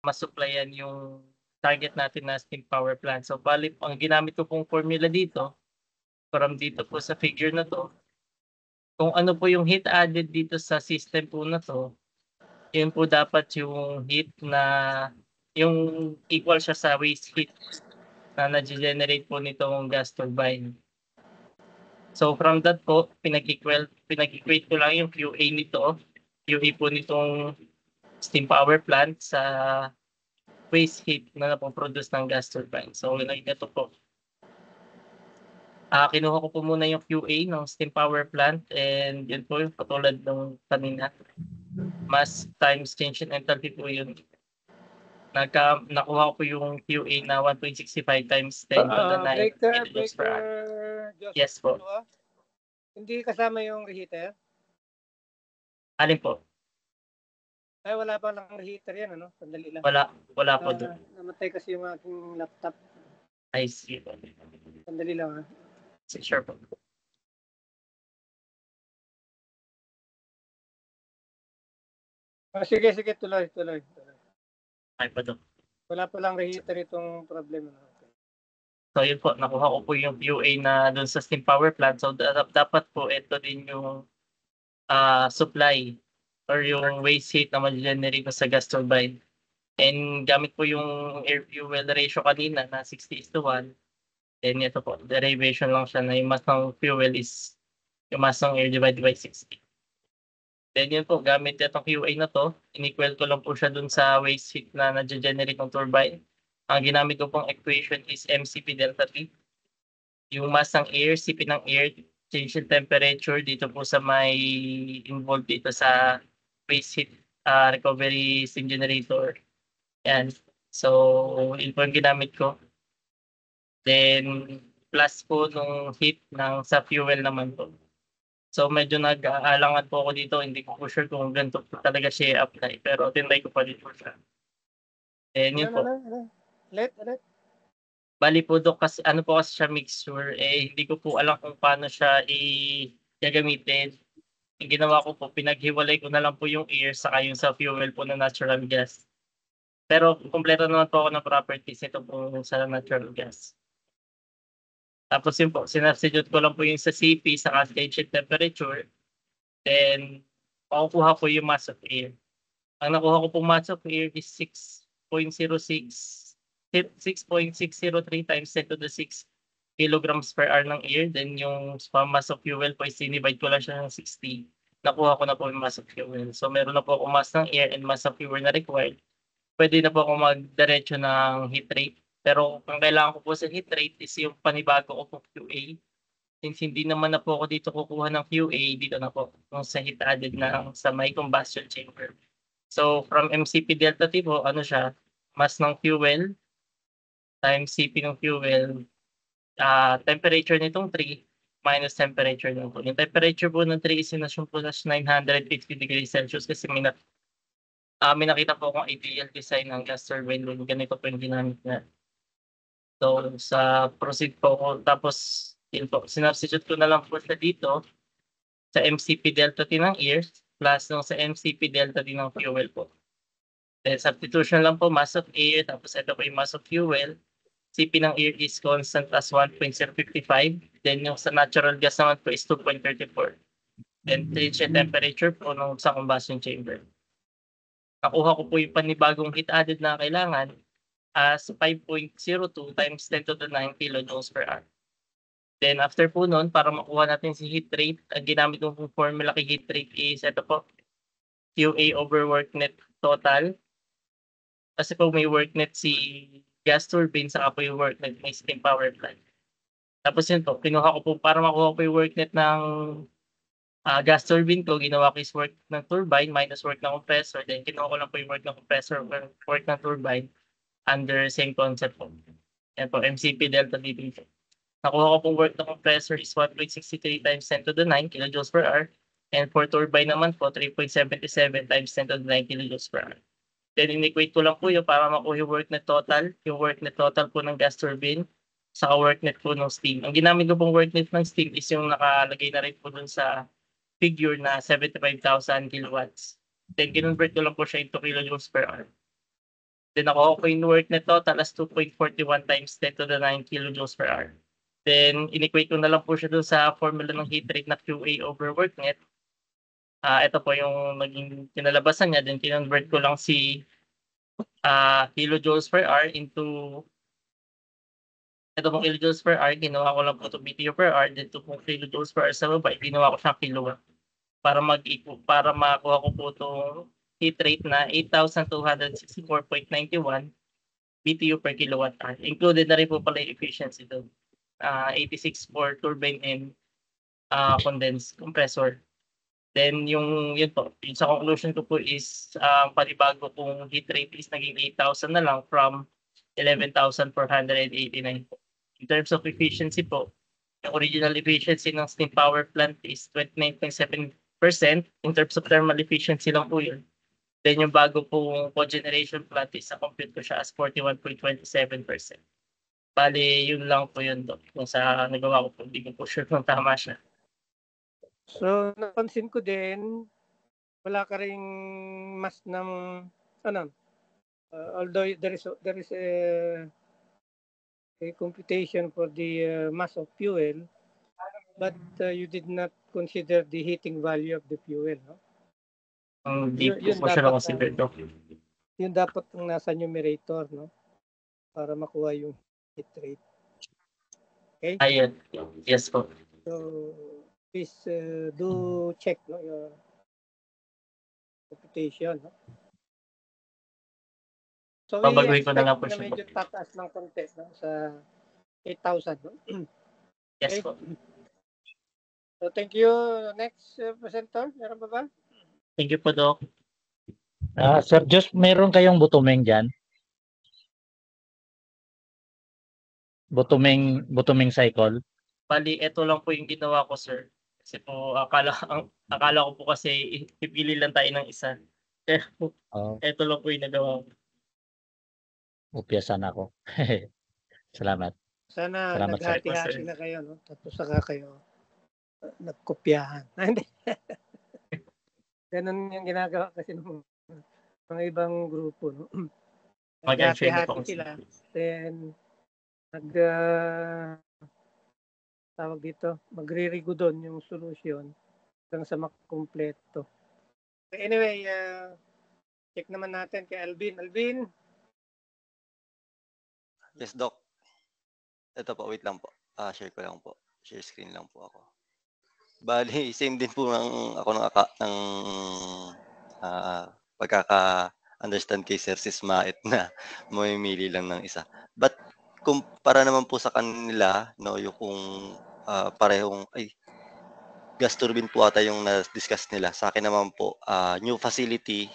masupplyan yung target natin na steam power plant. So bale ang ginamit ko pong formula dito, from dito po sa figure na 'to, kung ano po yung heat added dito sa system po na 'to, yun po dapat yung heat na yung equal siya sa waste heat na nage-generate po nitong gas turbine. So from that po, pinag-equate ko lang yung QA nito, QA po nitong steam power plant sa waste heat na napo-produce ng gas turbine. So like ito po, kinuha ko po muna yung QA ng steam power plant and yun po yung katulad nung kanina, mass times change in enthalpy po yun. Nakuha ko po yung QA na 1.65 times 10 to the 9 kilojoules per hour. Joseph, Yes po. Hindi kasama yung reheater? Alin po? Ay, wala pa lang reheater yan, ano? Sandali lang. Wala po doon. Namatay kasi yung aking laptop. I see po. Sandali lang, ha? Sure po. Sige, tuloy. Ay po doon. Wala pa lang reheater itong problema. Okay. So yun po, nakuha ko po yung QA na doon sa steam power plant. So dapat po ito din yung supply or yung waste heat na ma-generate sa gas turbine. And gamit po yung air fuel ratio kanina na 60:1. Then ito po, derivation lang siya na yung mass ng fuel is yung mass ng air divided by 60. Then yun po, gamit itong QA na to, in-equal ko lang po siya dun sa waste heat na nage-generate ng turbine. Ang ginamit ko pong equation is MCP delta T. Yung mass ng air, CP ng air, change in temperature dito po sa may involved dito sa waste heat recovery steam generator. Yan. So, yun po yung ginamit ko. Then, plus po nung heat ng sa fuel naman po. So, medyo nag-aalangan po ako dito. Hindi ko po sure kung ganito po talaga siya apply. Pero, tinry ko pa din po siya. And yun po. Let. Bali po do kasi ano po kasi siya mixture, hindi ko po alam kung paano siya gagamitin. Ang ginawa ko po, pinaghiwalay ko na lang po yung air saka yung sa fuel po na natural gas. Pero kumpleto naman po ako ng properties nito po sa natural gas. Tapos yun po, sinubstitute ko lang po yung sa CP saka stage temperature. Then, makukuha ko yung mass of air. Ang nakuha ko pong mass of air is 6.603 times 10 to the 6 kilograms per hour ng air. Then yung mass of fuel po is sinivide ko lang siya ng 60. Nakuha ko na po yung mass of fuel. So meron na po ako mass ng air and mass of fuel na required. Pwede na po ako magdiretso ng heat rate. Pero ang kailangan ko po sa heat rate is yung panibago ko po QA. Since hindi naman na po ako dito kukuha ng QA, dito na po kung sa heat added na sa may combustion chamber. So from MCP delta T po, ano siya, mass ng fuel times CP ng fuel, temperature nitong 3 minus temperature ng 2. Yung temperature po ng 3 is inassume po na 950 degrees Celsius kasi may nakita po akong ideal design ng gas turbine. Ganito po yung ginamit niya. So sa proceed po ko, tapos yun po, sinubstitute ko na lang po siya dito sa MCP delta T ng air plus nung sa MCP delta T ng fuel po. Then substitution lang po, mass of air, tapos ito po yung mass of fuel. CP ng air is constant as 1.055. Then yung sa natural gas naman po is 2.34. Then change in temperature po nung sa combustion chamber. Nakuha ko po yung panibagong heat added na kailangan as 5.02 times 10 to the 9 kilojoules per hour. Then after po nun, para makuha natin si heat rate, ang ginamit ko pong formula kay heat rate is ito po, QA over work net total. Kasi po may work net si gas turbine saka po yung work net may steam power plant. Tapos yun po, kinuha ko po para makuha ko yung work net ng gas turbine ko, ginawa ko is work ng turbine minus work ng compressor. Then kinuha ko lang po yung work ng compressor or work ng turbine under same concept po. Yan po, MCP delta DP. Nakuha ko pong work ng compressor is 1.63 times 10 to the 9 kilojoules per hour. And for turbine naman po, 3.77 times 10 to the 9 kilojoules per hour. Then in-equate ko lang po yun para makuha yung work net total. Yung work net total po ng gas turbine sa work net po ng steam. Ang ginamit ko pong work net ng steam is yung nakalagay na rin po dun sa figure na 75,000 kilowatts. Then kinonvert ko lang po siya into kilojoules per hour. Then nakuha ko yung work nito talas 2.41 times 10 to the 9 kilojoules per hour. Then in-equate ko na lang po siya dun sa formula ng heat rate na QA over work net. Ito po yung naging kinalabasan niya. Then kinonvert ko lang si kilojoules per hour into ito pong kilojoules per hour, ginawa ko lang po ito BTU per hour. Then ito pong kilojoules per hour sa baba, ginawa ko siyang kilowatt para para makuha ko po itong heat rate na 8,264.91 BTU per kilowatt hour. Included na rin po pala yung efficiency doon. 86 for turbine and condense compressor. Then yun po, yung sa conclusion ko po is panibago kong heat rate is naging 8,000 na lang from 11,489 po. In terms of efficiency po, yung original efficiency ng steam power plant is 29.7%. In terms of thermal efficiency lang po yun. Then yung bago pong cogeneration plant is na-compute ko siya as 41.27%. Bali, yun lang po yun doon. Kung sa nagawa ko po, hindi ko po sure kung tama siya. So, napansin ko din, wala ka ring mass ng, although there is a computation for the mass of fuel, but you did not consider the heating value of the fuel, no? Hindi Yun po siya dapat na-consider doon. Yun dapat ang nasa numerator, no? Para makuha yung heat rate. Okay? Ayun. Yes po. So, please do check, no, your computation, no? So, we Babaguhin ko na expect lang po na siya. medyo tataas ng konti, no? Sa 8,000, no? Yes Okay. po. So, thank you. Next presenter, meron ba ba? Thank you po, Doc. Sir Josh, meron kayong butumeng dyan? Butumeng cycle? Bali, ito lang po yung ginawa ko, sir. Kasi po, akala ko po kasi pipili lang tayo ng isa. Ito lang po yung nagawa ko. Upyasan ako. Salamat. Sana Salamat, sir. naghati-hati na kayo, no? Tapos saka kayo nagkopyahan. Hindi. Ganun yung ginagawa kasi ng mga ibang grupo, no? Naghati-hati sila. Then, tawag dito, magre-rego doon yung solution hanggang sa makumpleto. Anyway, check naman natin kay Alvin. Alvin? Yes, Doc. Ito po, wait lang po. Share ko lang po. Share screen lang po ako. Bali, same din po ako ng pagkaka-understand kay Sir Sismait na mamimili lang ng isa. But kung para naman po sa kanila, no, yung kung parehong gas turbine po ata yung na-discuss nila. Sa akin naman po, new facility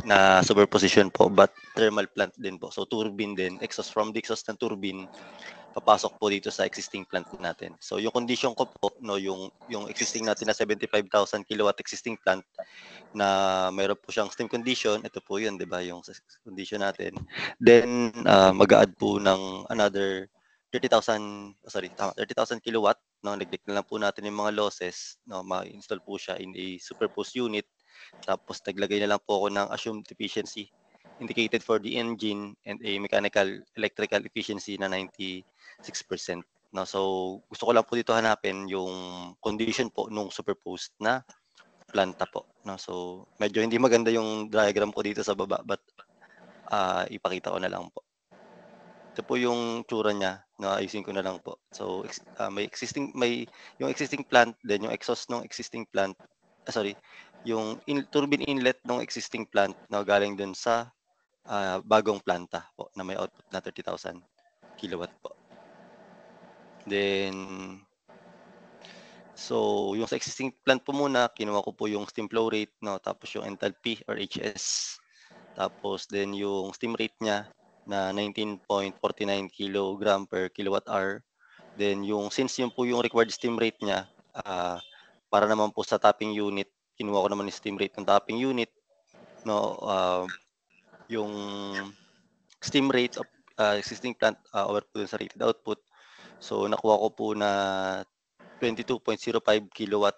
na superposition po, but thermal plant din po. So turbine din, from the exhaust ng turbine, papasok po dito sa existing plant natin. So yung condition ko po, no, yung existing natin na 75,000 kilowatt existing plant na mayroon po siyang steam condition, ito po yun, 'di ba, yung condition natin. Then mag-a-add po ng another 30,000 kilowatt, no, neglect na lang po natin yung mga losses, no, ma-install po siya in a superposed unit. Tapos naglagay na lang po ako ng assumed efficiency indicated for the engine and a mechanical electrical efficiency na 96%. No, so gusto ko lang po dito hanapin yung condition po nung superposed na planta po. No, so medyo hindi maganda yung diagram ko dito sa baba, but ipakita ko na lang po. Ito po yung tsura niya, no, ayusin ko na lang po. So yung existing plant, then yung exhaust ng existing plant, yung turbine inlet ng existing plant na galing dun sa bagong planta po na may output na 30,000 kilowatt po. Then, so yung sa existing plant po muna, kinuha ko po yung steam flow rate, no, tapos yung enthalpy or HS. Tapos then yung steam rate niya na 19.49 kg per kilowatt hour. Then since yun po yung required steam rate niya, para naman po sa topping unit, kinuha ko naman yung steam rate ng topping unit, no, yung steam rate of existing plant over po sa rated output. So nakuha ko po na 22.05 kilowatt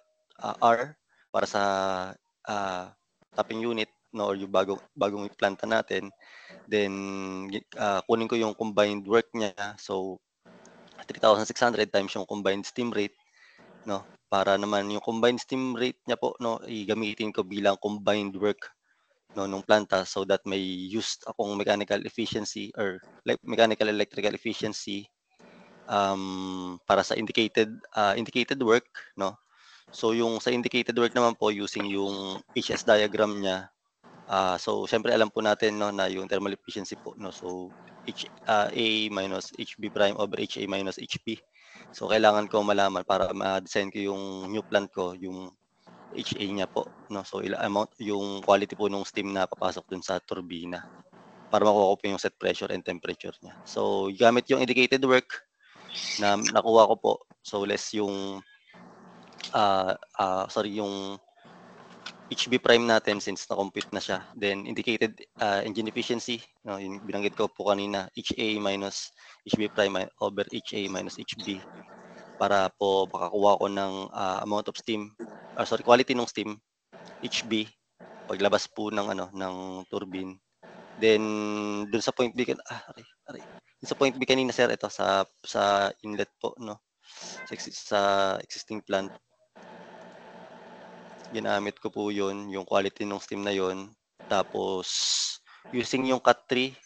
hour para sa topping unit. no, or yung bagong planta natin. Then kunin ko yung combined work niya. So 3,600 times yung combined steam rate, no, para naman yung combined steam rate niya po, no, gamitin ko bilang combined work, no, nung planta, so that may used akong mechanical efficiency or mechanical electrical efficiency para sa indicated work, no. So yung sa indicated work naman po, using yung HS diagram niya, so syempre alam po natin, no, na yung thermal efficiency po, no, so A minus HB prime over HA minus HB. So kailangan ko malaman para ma-design ko yung new plant ko, yung HA niya po, no, so amount yung quality po ng steam na papasok dun sa turbina para makuha ko po yung set pressure and temperature niya. So gamit yung indicated work na nakuha ko po, so less yung yung HB prime natin since na-compute na siya. Then indicated engine efficiency, no, yung binanggit ko po kanina, HA minus HB prime over HA minus HB para po makakuha ko ng amount of steam, quality ng steam, HB paglabas po ng ng turbine. Then dun sa point B sa point B kanina, sir, ito sa inlet po, no, sa existing plant. Ginamit ko po yun, yung quality ng steam na yun. Tapos using yung cut 3,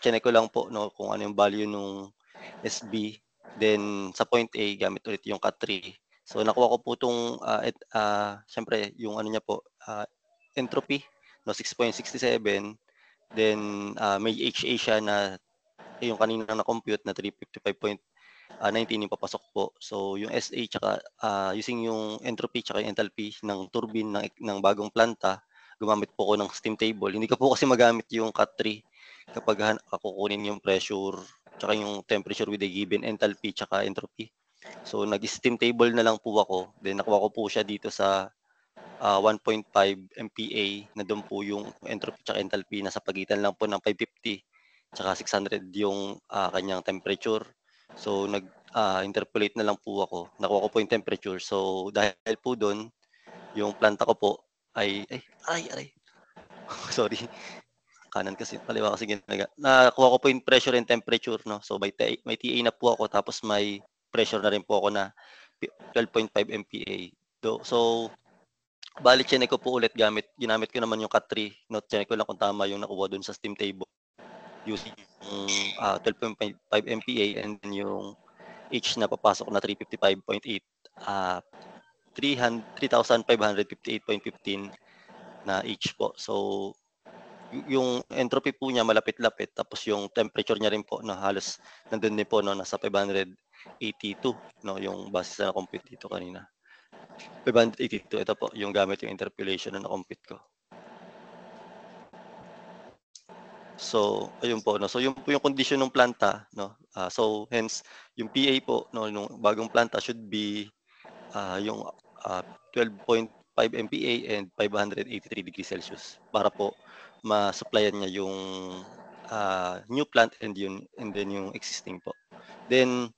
chinek ko lang po, no, kung ano yung value nung SB. Then sa point A, gamit ulit yung cut 3. So nakuha ko po itong syempre yung ano niya po, entropy, no, 6.67. Then may HA siya na yung kanina na-compute na 355.19 yung papasok po. So yung SA tsaka using yung entropy tsaka yung enthalpy ng turbine ng bagong planta, gumamit po ako ng steam table. Hindi ko po kasi magamit yung cut 3 kapag kukunin yung pressure tsaka yung temperature with a given enthalpy tsaka entropy. So nag-steam table na lang po ako. Then nakuha ko po siya dito sa 1.5 MPa na doon po yung entropy tsaka enthalpy, nasa pagitan lang po ng 550 tsaka 600 yung kanyang temperature. So interpolate na lang po ako. Nakuha ko po yung temperature. So dahil po doon, yung planta ko po ay sorry. Kanan kasi, kaliwa kasi nakuha ko po yung pressure and temperature, no. So may TA na po ako, tapos may pressure na rin po ako na 12.5 MPa. So bali chinek ko po ulit, ginamit ko naman yung cut 3, no, chinek ko lang kung tama yung nakuha doon sa steam table using yung 12.5 MPa and then yung H na papasok na 355.8, 3,558.15 na H po. So yung entropy po niya malapit-lapit, tapos yung temperature niya rin po, no, halos nandun din po, no, nasa 582, no, yung base sa na-compute dito kanina. 582, ito po yung gamit yung interpolation na na-compute ko. So ayun po, no, so yung po yung condition ng planta, no. So hence yung PA po, no, nung bagong planta should be yung 12.5 MPa and 583 degrees Celsius para po ma-supplyan niya yung new plant and then yung existing po. Then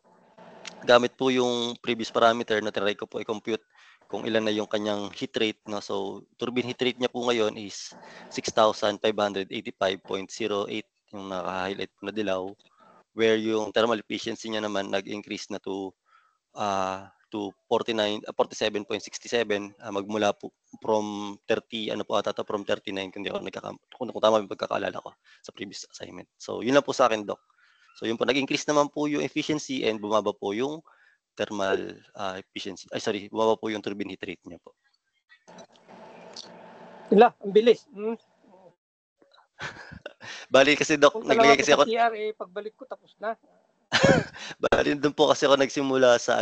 gamit po yung previous parameter na tinry ko po i-compute kung ilan na yung kanyang heat rate, no. So turbine heat rate niya po ngayon is 6,585.08 yung naka-highlight po na dilaw, where yung thermal efficiency niya naman nag-increase na to 47.67, magmula po from 30 from 39, kung tama yung pagkakaalala ko sa previous assignment. So yun lang po sa akin, Doc. So yun po, nag-increase naman po yung efficiency and bumaba po yung thermal efficiency. Bumaba po yung turbine heat rate niya po. Ang bilis. Bali kasi, Doc, Kung naglagay kasi ako CRA, pagbalik ko tapos na. bali doon po kasi ako nagsimula sa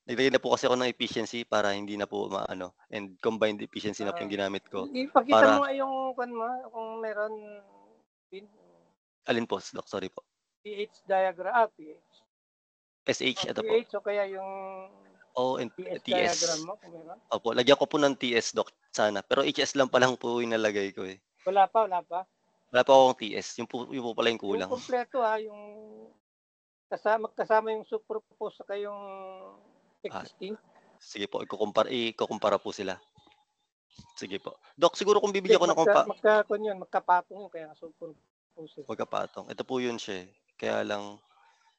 naglagay na po kasi ako ng efficiency para hindi na po and combined efficiency na po yung ginamit ko. Ipakita mo yung kung meron alin po, Doc? Sorry po. pH diagram, pH. SH, ito po. pH o kaya yung and TS TS. diagram mo kung meron? Opo, lagyan ko po ng TS, Doc, sana. Pero HS lang pa lang po yung nalagay ko eh. Wala pa. Wala pa akong TS. Yung po pala yung kulang. Yung kompleto yung magkasama yung superpose saka yung existing. Sige po, ikukumpara po sila. Sige po. Doc, siguro kung bibili ako ng magkapatong yun, kaya super process. magkapatong. Ito po yun siya. Kaya lang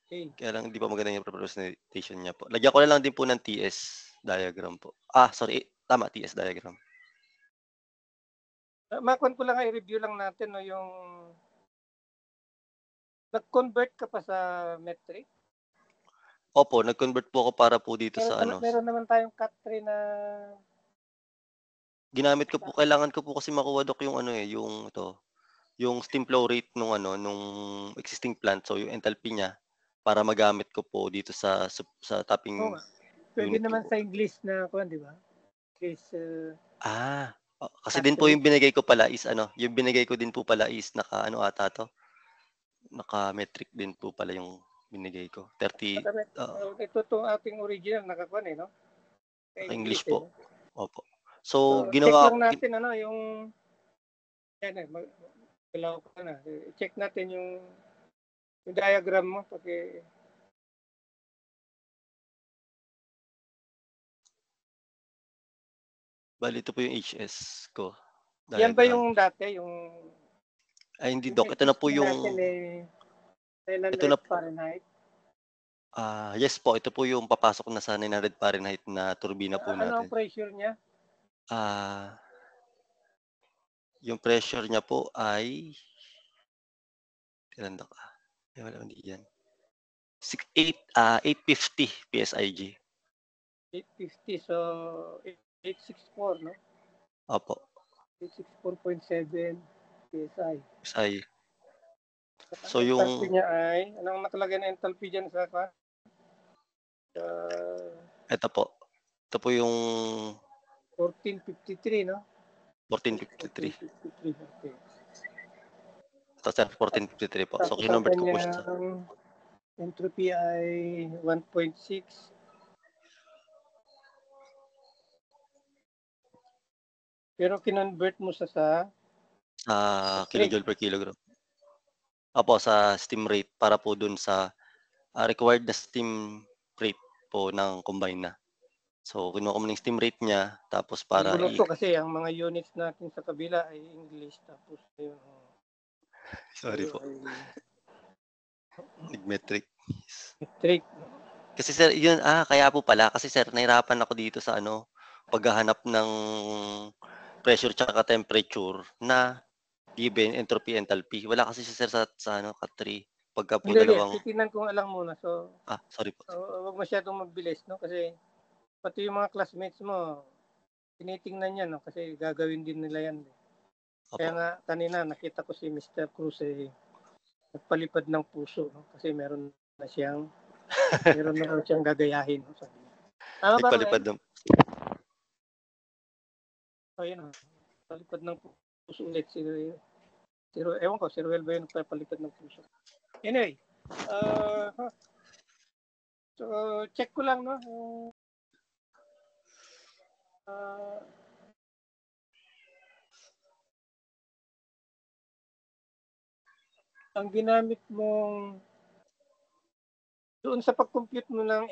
Okay. hindi pa maganda yung presentation niya po. Lagyan ko na lang din po ng TS diagram po. Sorry. Tama, TS diagram. Makon ko lang, i-review lang natin no, yung nag-convert ka pa sa metric. Opo, nag-convert po ako para po dito sa Meron naman tayong cut tree na ginamit ko po, kailangan ko po kasi makuha Doc yung yung steam flow rate nung existing plant. So yung enthalpy niya para magamit ko po dito sa topping pwede unit naman ko. sa English na kuan, di ba? English, Kasi din po yung binigay ko pala is yung binigay ko din po pala is ata to. Naka-metric din po pala yung binigay ko. 30 ito tong ating original nakakuan no? English po. Opo. So ginawa check lang natin yung galaw ko na. Check natin yung diagram mo pati bali ito po yung HS ko. Yan ba yung dati yung ay hindi Doc, ito na po yung ito na Fahrenheit. Yes po, ito po yung papasok na sa 900 Fahrenheit na turbina po natin. Ano ang pressure niya? Yung pressure niya po ay ilan Doc? Wala hindi yan. 850 PSIG. 850, so 864, no? Opo. 864.7 PSI. PSI. So ang yung enthalpy niya ay, anong nakalagay na enthalpy dyan sa ito po. Ito po yung 1453, no? 1453. 1453, okay. Ito sir, 1453 po. So kinonvert ko po siya sa entropy ay 1.6. Pero kinonvert mo sa kilojoule per kilogram. Opo, sa steam rate para po dun sa required na steam rate po ng combine na. So, kinuha ko muna yung steam rate niya, tapos para kasi ang mga units natin sa kabila ay English, tapos yun. Sorry po. Metric. Metric. Kasi sir, yun, kaya po pala. Kasi sir, nahirapan ako dito sa paghahanap ng pressure tsaka temperature na given entropy enthalpy. Wala kasi sir sa cut-tree. Pagka po dalawang... Titignan ko lang muna. So, sorry po. Huwag masyadong magbilis, no? Kasi pati yung mga classmates mo, tinitingnan yan, no? Kasi gagawin din nila yan. Opo. Kaya nga, kanina nakita ko si Mr. Cruz nagpalipad ng puso, no? Kasi meron na siyang gagayahin. No? Nagpalipad ng... Yun, palipad ng puso ulit. Ewan ko, si Ruel ba yun nagpalipad ng puso? Anyway, so check ko lang, no? Ang ginamit mong doon sa pag-compute mo ng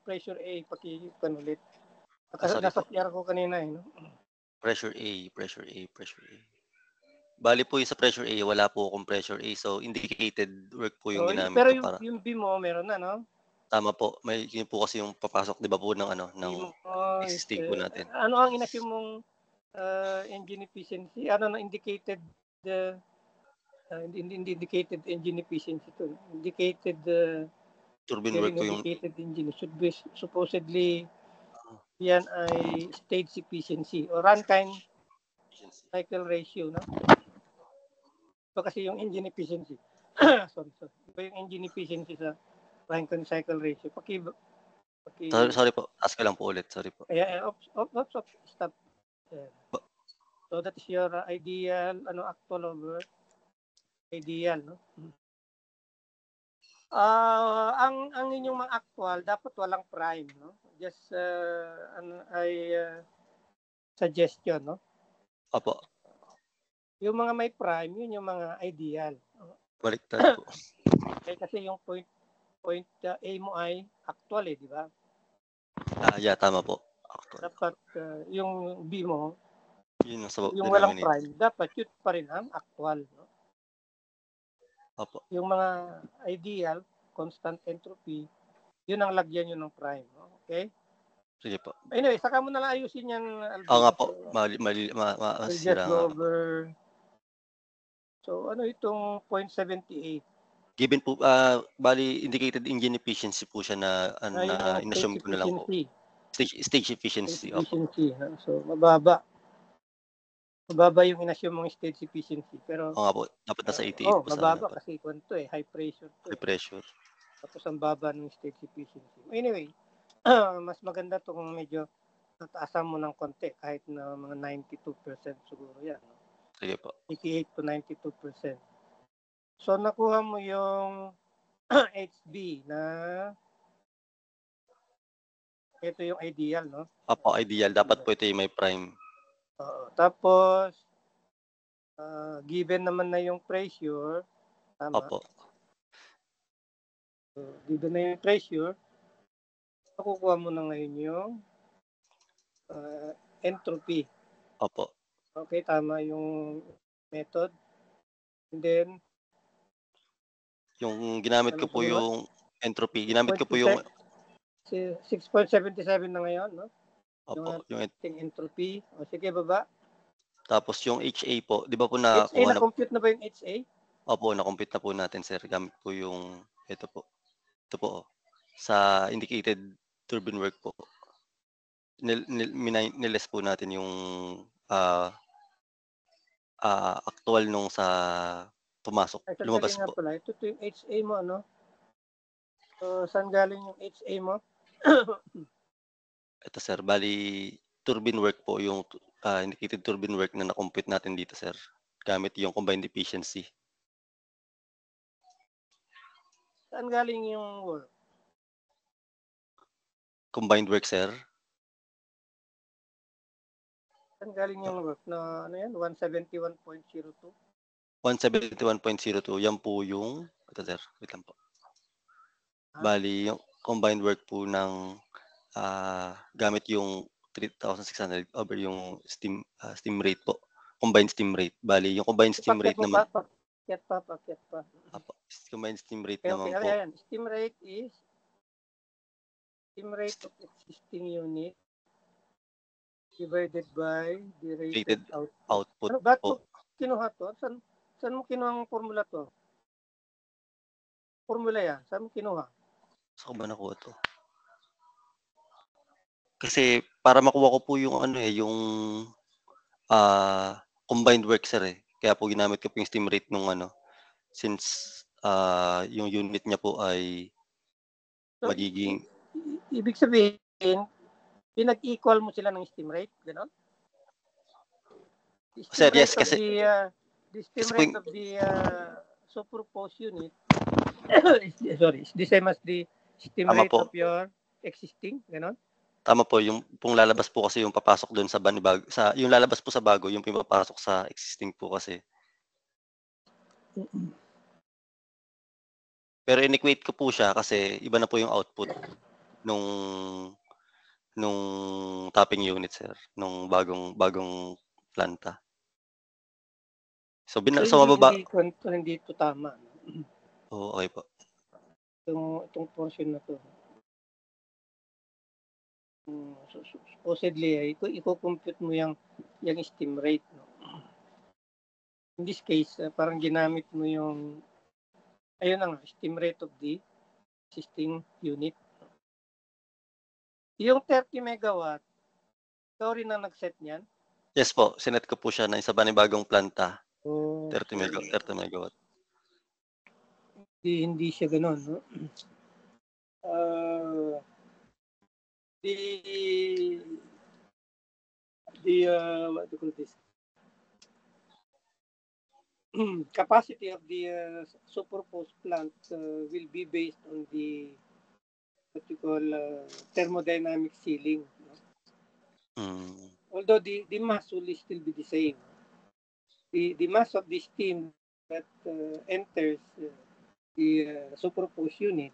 pressure A, pakipan ulit. Nasa CR ko kanina no? Pressure A. Bali po yung sa pressure A, wala po akong pressure A. So, indicated work po yung ginamit pero ko para... yung B mo, meron na, no? Tama po. Yun po kasi yung papasok, di ba po, ng existing po natin. Ano ang in-assume mong engine efficiency? Ano na indicated indicated engine efficiency to? Indicated turbine work ko yung... indicated engine should be supposedly yan ay stage efficiency or runtime cycle ratio, no? So kasi yung engine efficiency sorry. Iba yung engine efficiency sa runtime cycle ratio. Sorry po. Ask ka lang po ulit. Sorry po. Stop. So that is your ideal, actual over ideal, no? Ang inyong mga actual dapat walang prime, no? Just suggestion, no? Opo. Yung mga may prime, yun yung mga ideal. Baliktad po. Kasi yung point A mo ay actual, di ba? Yeah, tama po. Actual. Dapat yung B mo, Yun ang sa yung walang denominator. prime, dapat yun pa rin ang actual. No? Opo. Yung mga ideal, constant entropy, yun ang lagyan nyo ng prime. No? Okay? Sige po. Anyway, saka mo na lang ayusin yan, Alvin. Oo nga po. So, Masira we'll just nga go po. over. So, ano itong 0.78? Given po, bali indicated engine efficiency po siya na Yun yung inassume stage ko na lang po. efficiency. Stage efficiency. Opo. Efficiency. No? So, mababa. Mababa yung inassume mong stage efficiency. Pero, Oo nga po. Dapat nasa 88 po sana mababa po. kasi kwento high pressure to. High pressure. Tapos ang baba ng stage efficiency. Anyway, mas maganda to kung medyo nataasan mo ng konti kahit na mga 92% siguro yan. No? Sige po. 88 to 92%. So, nakuha mo yung HB na ito yung ideal, no? Opo, ideal. Dapat po ito yung may prime. Tapos, given naman na yung pressure, tama? Opo. So, given na yung pressure, makukuha mo na ngayon yung entropy. Opo. Okay, tama yung method. And then, Yung ginamit ko po yung entropy. Ginamit ko po yung 6.77 na ngayon, no? opo, yung ating entropy. O sige, baba. tapos yung HA po, di ba po HA, na na-compute na ba yung HA? Opo, na-compute na po natin, sir. Gamit po yung ito po. Ito po. Sa indicated turbine work po. Niles po natin yung actual nung sa pumasok. Ay, Lumabas nga po. pala. Ito yung HA mo, ano? So, saan galing yung HA mo? Ito, sir. Bali, turbine work po yung indicated turbine work na na-compute natin dito, sir. Gamit yung combined efficiency. Saan galing yung work? Combined work, sir. Saan galing yung work? Na, ano yan? 171.02? 171.02. Yan po yung, ito, sir. Wait lang po. Bali, yung combined work po ng gamit yung 3,600 over yung steam rate po. Combined steam rate. Bali, yung combined steam rate naman. Pakyat pa. Combined steam rate Okay, naman po. ayan. Steam rate is steam rate of existing unit divided by the rated output. Ano, ba't mo kinuha to? Saan mo kinuha ang formula to? Formula yan. Saan mo kinuha? Saan ko ba nakuha to? Kasi para makuha ko po yung yung combined work, sir eh. Kaya po ginamit ko po yung steam rate nung since yung unit niya po ay magiging ibig sabihin pinag-equal mo sila ng steam rate, gano'n? Sir, yes, kasi the steam rate of the superposed unit sorry, is the same as the steam rate po. of your existing, gano'n? Tama po, yung pong lalabas po kasi yung papasok doon sa bago, yung lalabas po sa bago, yung papasok sa existing po kasi. Pero in-equate ko po siya kasi iba na po yung output nung topping unit, sir, nung bagong planta. So mababa. Hindi ito tama. Oo, okay po. Itong portion na to. Supposedly, i-compute mo yung steam rate. No? In this case, parang ginamit mo yung ayun na nga, steam rate of the existing unit. Yung 30 megawatt, ikaw rin na nag-set niyan? Yes po, sinet ko po siya na isa bagong planta. 30 megawatt. Hindi siya gano'n, no? What do you call this? Capacity of the superposed plant will be based on the what you call thermodynamic ceiling. No? Although the mass will still be the same. The mass of the steam that enters the superposed unit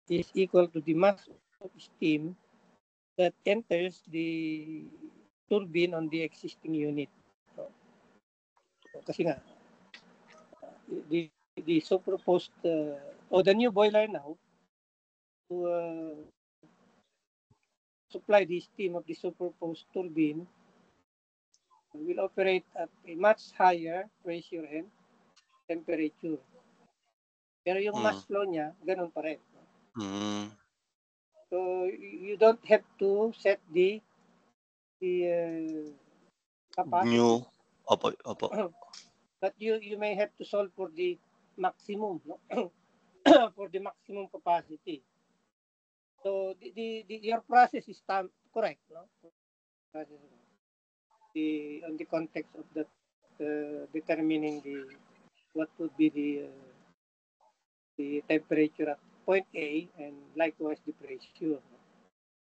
is equal to the mass of steam that enters the turbine on the existing unit. So, kasi nga, the superposed, the new boiler now, to supply the steam of the superposed turbine will operate at a much higher pressure and temperature. Pero yung mass flow niya, ganun pa rin. So you don't have to set the capacity. New. Opo. But you may have to solve for the maximum, no? For the maximum capacity. So your process is correct, no? On the context of that, determining what would be the temperature at point A and likewise the pressure.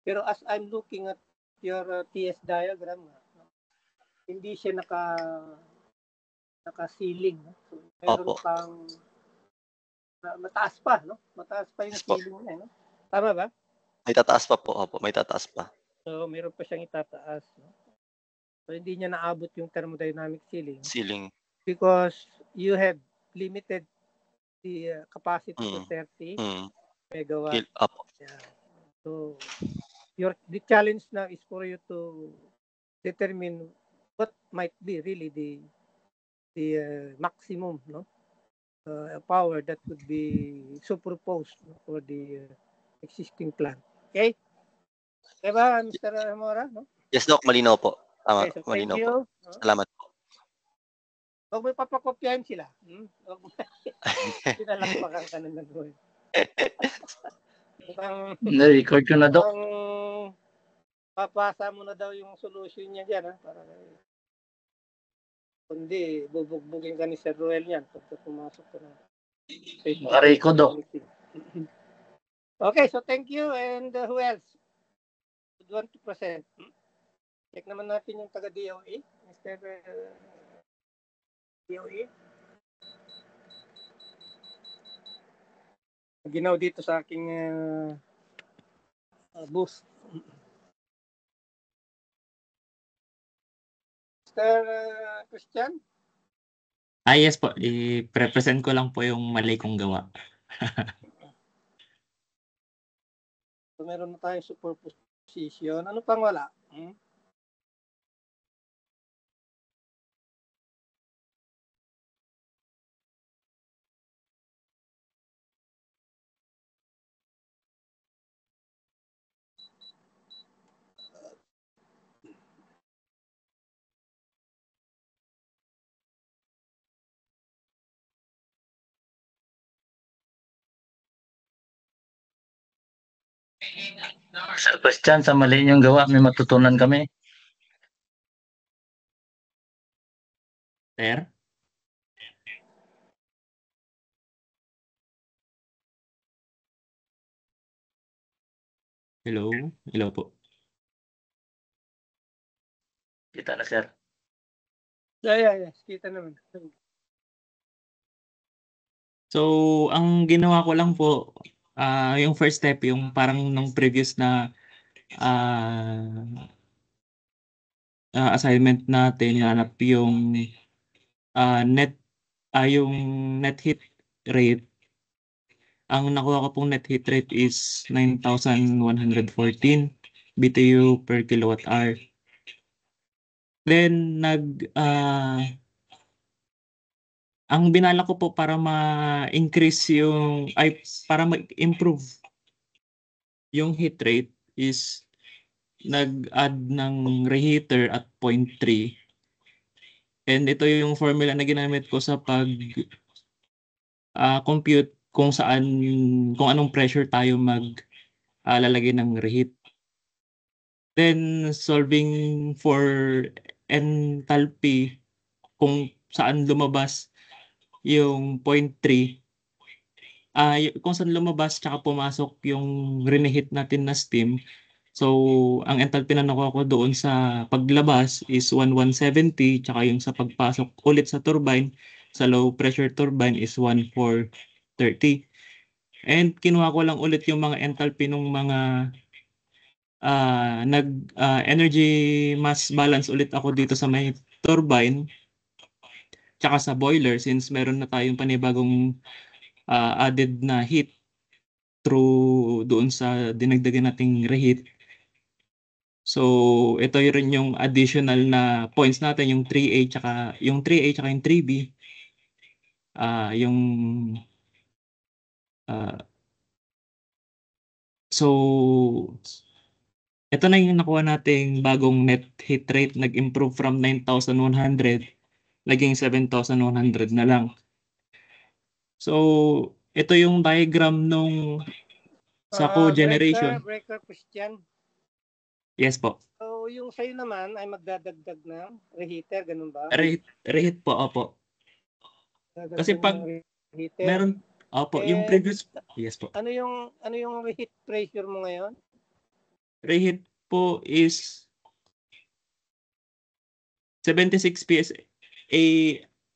Pero as I'm looking at your TS diagram, hindi siya naka-ceiling. No? So, meron pang mataas pa, no? Mataas pa yung ceiling niya, no? Tama ba? May tataas pa po. Opo, may tataas pa. So, meron pa siyang itataas, no? So, hindi niya naabot yung thermodynamic ceiling. Because you have limited the capacity to 30 megawatt. Yeah. So, the challenge now is for you to determine what might be really the maximum, no, power that would be superposed for the existing plant. Okay? Diba, Mr. Mora? No? Yes, Doc. Malinaw po. Tama, Okay, so malinaw thank you. po. Salamat po. Huwag mo papakopyahin sila. Pinalakpakan ka ng gagawin. Na-record ko na, Doc. Papasa mo na daw yung solution niya dyan, ha? Para kundi, bubugbugin ka ni Sir Ruel yan pagka pumasok ka na. Naka-record, Doc. Okay, so thank you. And who else would want to present? Check naman natin yung taga-DOE. Mr. DOE. Ginaw dito sa aking booth. Mr. Christian? Yes po. I-represent ko lang po yung mali kong gawa. So, meron na tayong superposition. Ano pang wala? Sir Christian, sa mali niyong gawa, may matutunan kami. Sir? Hello? Hello po. Kita na, sir. Yeah. Kita naman. So, ang ginawa ko lang po, yung first step, yung parang nung previous na assignment natin, hanap yung yung net heat rate. Ang nakuha ko pong net heat rate is 9,114 BTU per kilowatt hour. Then, ang binala ko po para ma-increase para mag-improve yung heat rate is nag-add ng reheater at 0.3. And ito yung formula na ginamit ko sa compute kung anong pressure tayo lalagay ng reheat. Then solving for enthalpy kung saan lumabas yung 0.3. Kung saan lumabas tsaka pumasok yung reheat natin na steam. So, ang enthalpy na nakuha ko doon sa paglabas is 1170, tsaka yung sa pagpasok ulit sa turbine, sa low pressure turbine is 1430. And kinuha ko lang ulit yung mga enthalpy ng mga energy mass balance ulit ako dito sa may turbine tsaka sa boiler since meron na tayong panibagong added na heat through doon sa dinagdagan nating reheat. So, ito rin yung additional na points natin, yung 3A tsaka yung 3B. Yung so ito na yung nakuha nating bagong net heat rate, nag-improve from 9,100 naging 7,100 na lang. So, ito yung diagram nung sa cogeneration. Breaker question. Yes po. So, yung sa'yo naman ay magdadagdag ng reheater, ganun ba? Reheat po, opo. Kasi pag reheater. meron, opo, yung previous, yes po. Ano yung reheat pressure mo ngayon? Reheat po is 76 PSA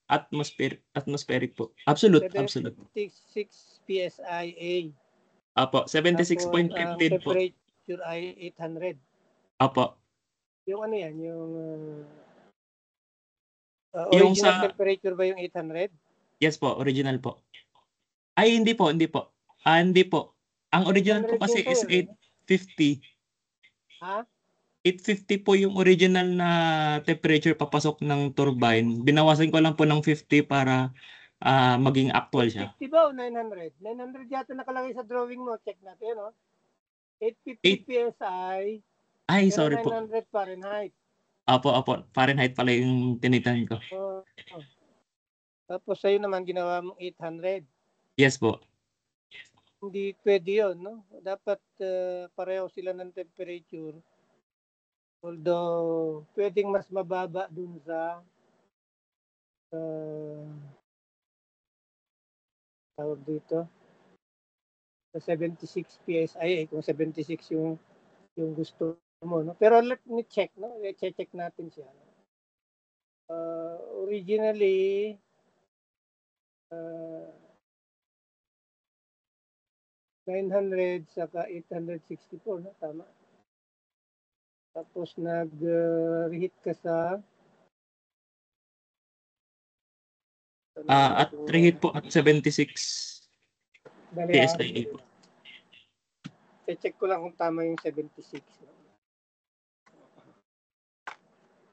atmospheric po. Absolute. 76 PSIA. Apo, 76.15 po. Temperature ay 800. Apo. Yung ano yan, yung yung original sa temperature ba yung 800? Yes po, original po. Ay, hindi po. Hindi po. Ang original po kasi is 850. Ha? 850 po yung original na temperature papasok ng turbine. Binawasan ko lang po ng 50 para maging actual siya. 850 ba o 900? 900 yata nakalagay sa drawing mo. Check natin, no? 850 PSI. Ay, sorry 900 po. 900 Fahrenheit. Apo. Fahrenheit pala yung tinitan ko. Tapos sa'yo naman ginawa mong 800. Yes po. Hindi pwede yun, no? Dapat pareho sila ng temperature. Although, pwedeng mas mababa dun sa tawag dito sa 76 PSI kung 76 yung gusto mo, no? Pero let me check, no? I-check natin siya. Originally 900 saka 864, no? Tama. Tapos nag-reheat ka sa At reheat po at 76 PSI po. I-check ko lang kung tama yung 76. No?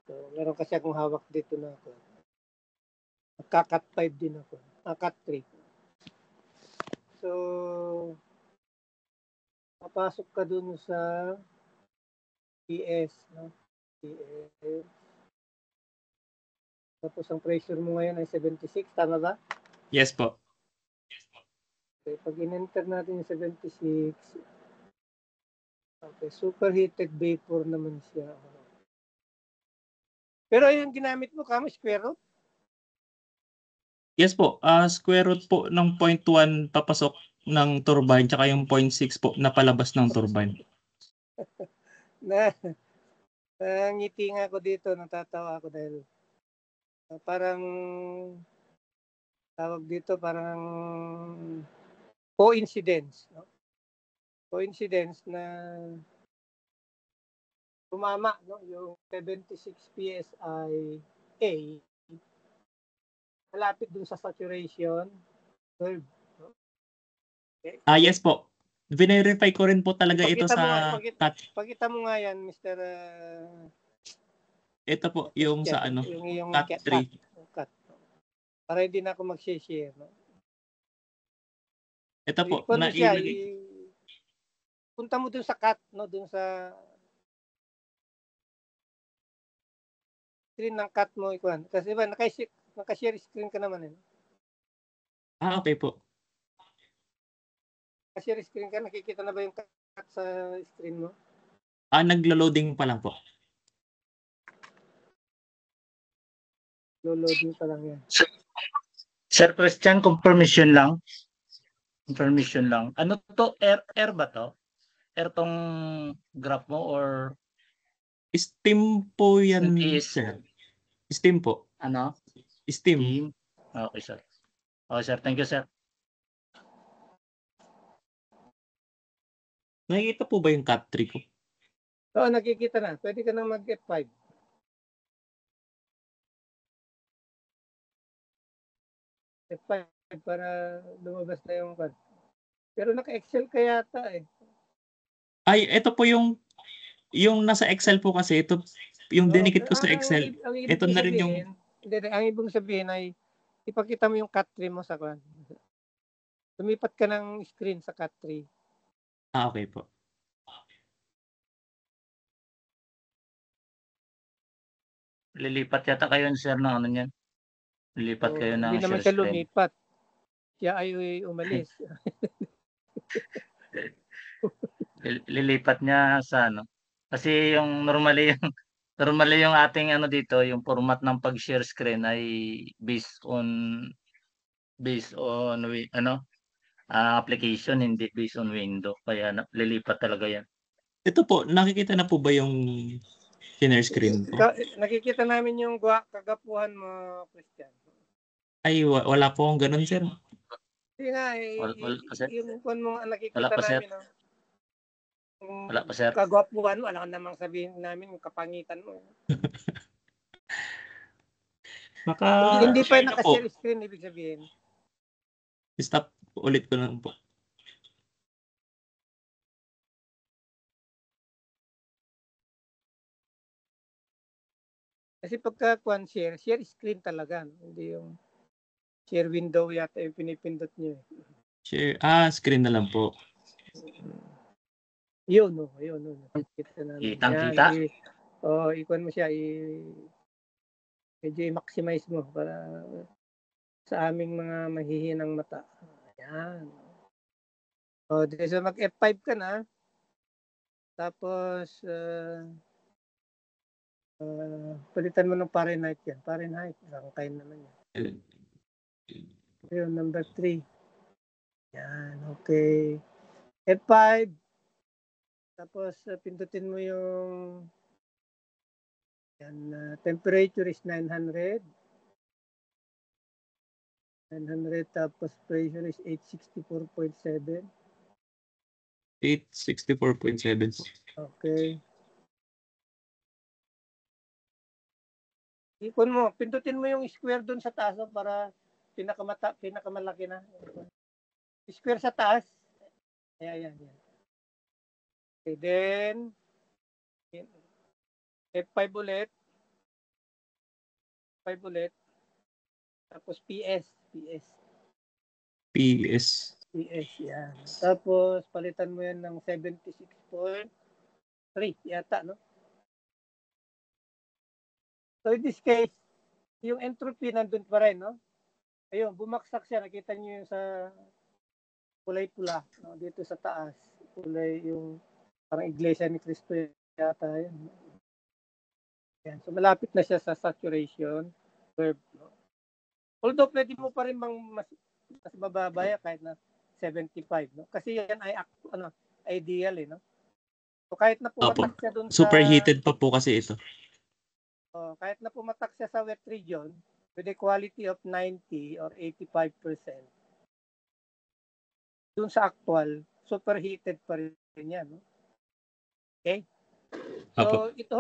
So, meron kasi akong hawak dito na ako. Magka-cut 5 din ako. Cut 3. So, papasok ka dun sa PS, no? PS. Tapos ang pressure mo ngayon ay 76, tama ba? Yes po. Okay, pag in-enter natin yung 76, okay, superheated vapor naman siya. Pero yung ginamit mo, kamo square root? Yes po. Square root po ng 0.1 papasok ng turbine tsaka yung 0.6 po na palabas ng turbine. Ngiti nga ako dito, natatawa ako dahil parang tawag dito, parang coincidence, no? Coincidence na tumama, no? Yung 76 PSI A malapit dun sa saturation curve. No? Okay. Yes po. Verify ko rin po talaga ito sa cut. Pakita mo nga yan, Mr. Ito po yung sa ano, cut 3. Cut. Para hindi na ako mag-share. No? Ito po. So, siya, punta mo dun sa cut, no? Dun sa screen ng cut mo, ikuan. Kasi ba, naka-share screen ka naman. Okay po. Naka-share screen ka, nakikita na ba yung cut sa screen mo? Naglo-loading pa lang po. Loading pa lang yan. Sir Christian, confirmation lang. Ano to? Air ba to? Air tong graph mo or Steam po yan, sir. Steam po. Ano? Steam. Okay, sir. Okay, sir. Thank you, sir. Nakikita po ba yung cut 3 ko? Oo, nakikita na. Pwede ka nang mag F5. F5 para lumabas na yung card. Pero naka-Excel ka yata eh. Ay, ito po yung nasa Excel po kasi, ito yung Oo, dinikit ko sa Excel. ang Ito ibig na rin yung, sabihin, hindi, ang ibig sabihin ay ipakita mo yung cut tree mo sa kwan. Lumipat ka ng screen sa cut tree. okay po. Lilipat yata kayo sir ng ano niyan. Lilipat kayo ng Hindi naman share siya screen. lumipat. Siya ay umalis. Lilipat niya sa ano. Kasi yung normally yung ating ano dito, yung format ng pag-share screen ay based on application, hindi based on window. Kaya lilipat talaga yan. Ito po, nakikita na po ba yung share screen po? Nakikita namin yung kagapuhan mo, Christian. Ay, wala po akong ganun, sir. Hindi nga, yung kwan mo nakikita namin. No? Wala pa, sir. Kagwapuhan mo, alam namang sabihin namin yung kapangitan mo. Hindi pa naka-share screen, ibig sabihin. Stop ulit ko lang po. Kasi pagka share screen talaga. No? Hindi yung share window yata yung pinipindot nyo. Share, screen na lang po. Yun, no. Kita namin. Kitang-kita. Ikon mo siya, medyo i-maximize mo para sa aming mga mahihinang mata. Ayan. So mag F5 ka na. Tapos, palitan mo ng Fahrenheit yan. Fahrenheit, rangkain naman yan. Yun, number 3. Yan, okay. F5. Tapos, pindutin mo yung temperature is 900. 900, tapos pressure is 864.7. 864.7 po. Okay. Ikon mo, pindutin mo yung square doon sa taas para pinakamalaki na. Square sa taas. Ayan. Okay, then F5 ulit. Tapos PS, yan. Tapos palitan mo yan ng 76.3 yata, no? So in this case, yung entropy nandun pa rin, no? Ayun, bumaksak siya. Nakita niyo yung sa kulay-pula, no? Dito sa taas. Kulay yung parang iglesia ni Cristo yata yun. Yan. So malapit na siya sa saturation curve, no? Although pwede mo pa rin mas bababa kahit na 75, no? Kasi yan ay ideal, no? So kahit na pumatak siya doon sa superheated pa po kasi ito. Kahit na pumatak siya sa wet region with a quality of 90 or 85%, doon sa actual, superheated pa rin yan, no? Okay? So ito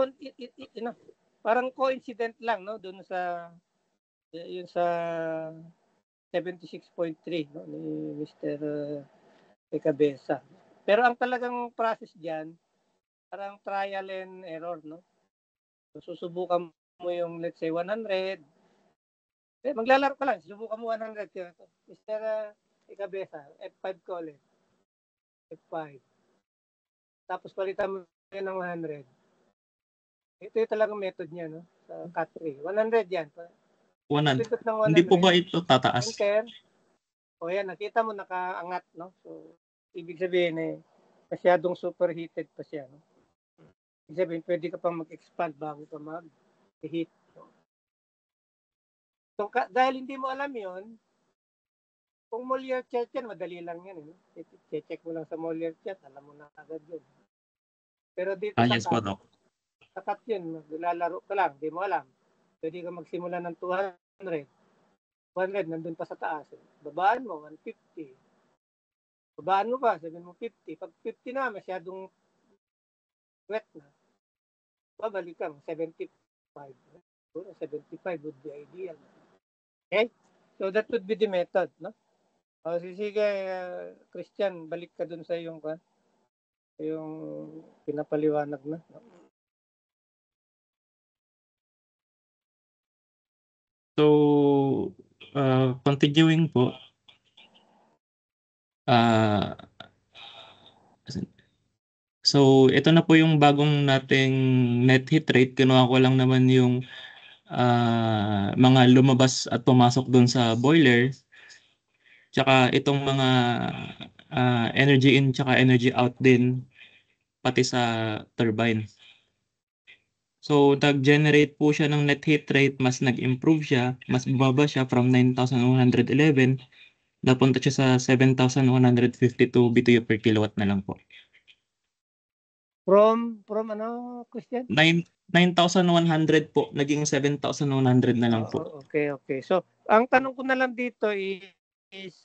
parang coincident lang, no, doon sa yun sa 76.3, no, ni Mr. Cabeza. Pero ang talagang process diyan, parang trial and error, no. So, susubukan mo yung let's say 100. Maglalaro ka lang, susubukan mo 100 yun. Mr. Cabeza, F5 ko ulit. F5. Tapos palitan mo yun ng 100. Ito yung talagang method niya, no? Sa cut tree. 100 yan. 100. Hindi po ba ito tataas? Enter. Yan, nakita mo nakaangat, no? So, ibig sabihin masyadong superheated pa siya, no? Ibig sabihin, pwede ka pang mag-expand bago ka mag-heat. No? So, dahil hindi mo alam yon, kung Molière chart yan, madali lang yan. No? Check mo lang sa Molière chart, alam mo na agad yun. Pero dito yes po, Doc. sa cut yun, lalaro ka lang, hindi mo alam. Pwede ka magsimula ng 200. 100, nandun pa sa taas. Babaan mo, 150. Babaan mo pa, sabihin mo 50. Pag 50 na, masyadong wet na. babalik kang 75. Siguro 75 would be ideal. Okay? So that would be the method, no? O sige, Christian, balik ka dun sa yung pinapaliwanag na. No? So, continuing po, so ito na po yung bagong nating net heat rate. Kinuha ko lang naman yung mga lumabas at pumasok doon sa boiler. Tsaka itong mga energy in tsaka energy out din pati sa turbine. So nag-generate po siya ng net heat rate, mas nag-improve siya, mas bumaba siya from 9,111, napunta siya sa 7,152 BTU per kilowatt na lang po. From ano, Christian? 9,100 po, naging 7,100 na lang po. Okay. So, ang tanong ko na lang dito is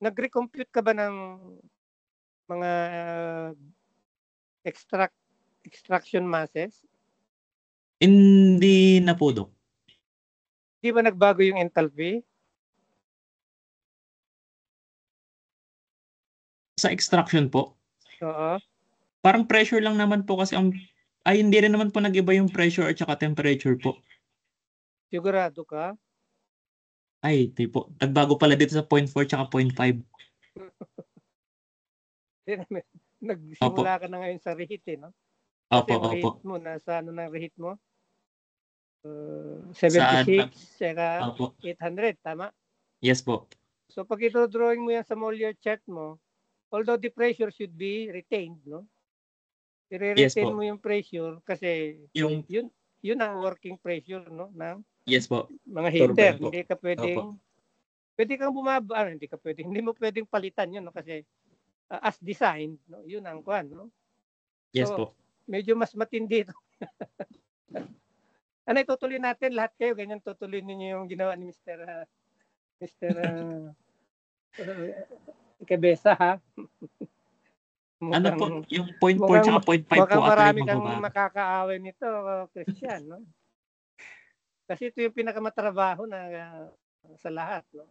nag-recompute ka ba ng mga extraction masses? Hindi na po, Dok. Di ba nagbago yung enthalpy? Sa extraction po, Oo. parang pressure lang naman po kasi hindi rin naman po nag-iba yung pressure at saka temperature po. Sigurado ka? Ay, di po. Nagbago pala dito sa 0.4 tsaka 0.5. Nagsimula ka na ngayon sa reheat, no? Kasi Opo. reheat mo, nasa ano na reheat mo? 76, saka 800, tama? Yes po. So pag ito-drawing mo yan sa Mollier chart mo, although the pressure should be retained, no? I-retain mo yung pressure kasi yun ang working pressure, no? Ng yes po. mga heater. Po. Hindi ka pwedeng pwede kang bumaba, hindi mo pwedeng palitan yun, no? Kasi as designed, no? Yun ang kwan, no? Yes So, po. medyo mas matindi ito. Ano, itutuloy natin lahat kayo, ganyan tutuloy ninyo yung ginawa ni Mr. Cabeza, ha? Ano po, yung 0.4 tsaka 0.5 po mukhang marami at kang makakaaway nito, Christian, no? Kasi ito yung pinakamatrabaho na sa lahat, no?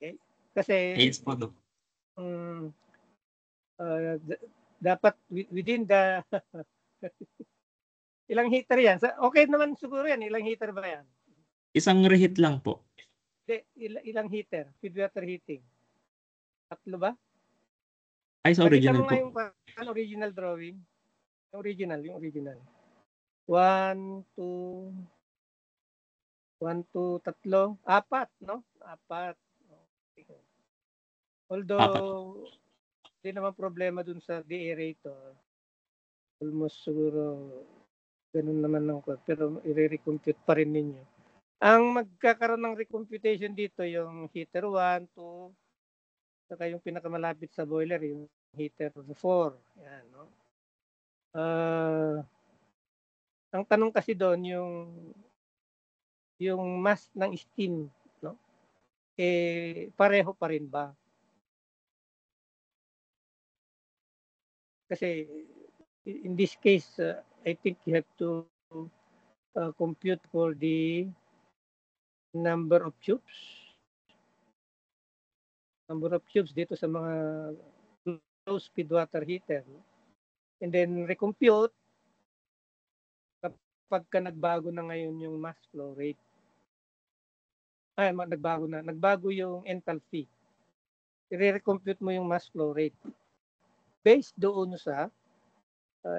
Okay? Kasi yes po, Dok. dapat within the ilang heater yan? Okay naman siguro yan. Ilang heater ba yan? Isang reheat lang po. Ilang heater? Feed water heating? 3 ba? Ay, sa original po. Pakita mo nga yung original drawing. Yung original. 1, 2, 3, 4, no? 4. Although, hindi naman problema dun sa deaerator. Almost siguro ganun naman ng pero i-recompute pa rin ninyo. Ang magkakaroon ng recomputation dito yung heater 1, 2, saka yung pinakamalapit sa boiler yung heater 4. Yan, no? Ang tanong kasi doon yung mass ng steam, no? Pareho pa rin ba? Kasi in this case, I think you have to compute for the number of tubes. Number of tubes dito sa mga low speed water heater. And then recompute kapag nagbago na ngayon yung mass flow rate. Nagbago yung enthalpy. I-recompute mo yung mass flow rate based doon sa